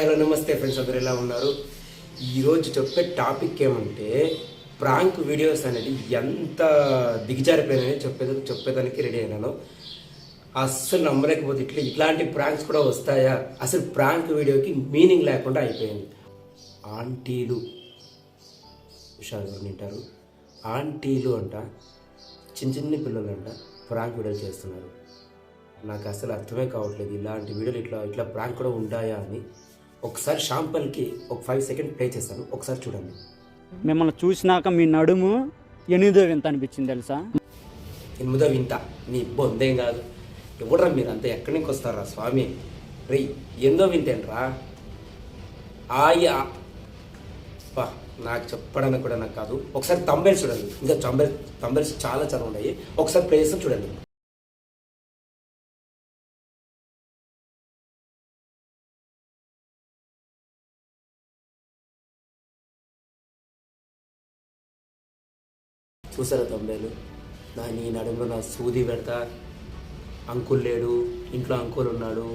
Hello నమస్తే friends, అందరు ఎలా ఉన్నారు? ఈరోజు చెప్పే టాపిక్ ఏమంటే ప్రాంక్ వీడియోస్ అనేది ఎంత దిగజారిపోయినాయని చెప్పేదానికి రెడీ అయినాను. అస్సలు నమ్మలేకపోతే ఇట్లాంటి ప్రాంక్స్ కూడా వస్తాయా? అసలు ప్రాంక్ వీడియోకి మీనింగ్ లేకుండా అయిపోయింది. ఆంటీలు హుషారుగా వింటారు. ఆంటీలు అంట చిన్న పిల్లలు అంట ప్రాంక్ వీడియోలు చేస్తున్నారు. నాకు అసలు అర్థమే కావట్లేదు. ఇలాంటి వీడియోలు ఇట్లా ప్రాంక్ కూడా ఉంటాయా అని. ఒకసారి షాంపల్కి ఒక 5 సెకండ్ ప్లే చేస్తాను, ఒకసారి చూడండి. మిమ్మల్ని చూసినాక మీ నడుము ఎనిమిదో వింత అనిపించింది తెలుసా? 8వ వింత నీ బొందేం కాదు. ఎవడరా మీరు అంతా ఎక్కడి నుంచి వస్తారా స్వామి? రే 8వ వింత ఏంట్రా? ఆయా బా నాకు చెప్పడానికి కూడా నాకు కాదు. ఒకసారి తంబెల్స్ చూడండి. ఇంకా తంబెల్స్ చాలా ఉన్నాయి. ఒకసారి ప్లే చేస్తాను చూడండి. చూసారా తొంభైలు? నీ నడుములో నా సూది పెడతా, అంకుల్ లేడు, ఇంట్లో అంకుల్ ఉన్నాడు.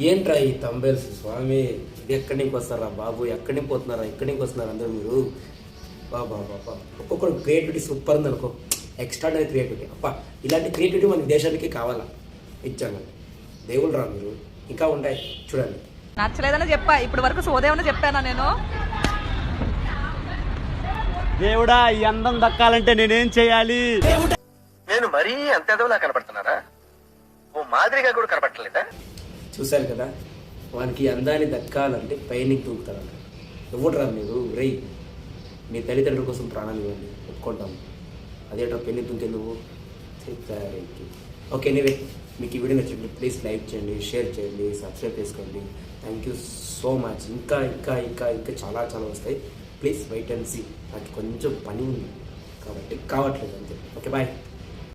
ఏంట్రా ఈ తంబేల్స్ స్వామి? ఇది ఎక్కడి నుంచి వస్తారా బాబు? ఎక్కడి నుంచి పోతున్నారా? ఎక్కడి నుంచి వస్తున్నారు అందరూ మీరు? బాబా ఒక్కొక్కరు క్రియేటివిటీ సూపర్ ఉంది అనుకో, ఎక్స్ట్రాడనరీ క్రియేటివిటీ. ఇలాంటి క్రియేటివిటీ మన దేశానికి కావాలా? ఇచ్చాను దేవుళ్ళు రా మీరు. ఇంకా ఉంటాయి చూడండి. నచ్చలేదని చెప్పా, ఇప్పటి వరకు సోదేమని చెప్పానా నేను? దేవుడా, ఈ అందం దక్కాలంటే నేనేం చేయాలి? నేను మరీ అంత ఎదవలా కనపడుతున్నారా? ఓ మాదిరిగా కూడా కనపడలేదా? చూశారు కదా, వానికి అందాన్ని దక్కాలంటే పైనకి దూకుతారంట. ఎవడరా మీరు? రై మీ తల్లిదండ్రుల కోసం ప్రాణాలు ఇవ్వండి, ఒప్పుకుంటాము. అదేట్రా పెళ్లి దుంకే నువ్వు చెప్పారు. ఓకే, ఎనీవే మీకు ఈ వీడియో నచ్చినట్టు ప్లీజ్ లైక్ చేయండి, షేర్ చేయండి, సబ్స్క్రైబ్ చేసుకోండి. Thank you so much. ఇంకా చాలా వస్తాయి. Please wait and see. నాకు కొంచెం పని ఉంది కాబట్టి కావట్లేదు అంతే. Okay, bye.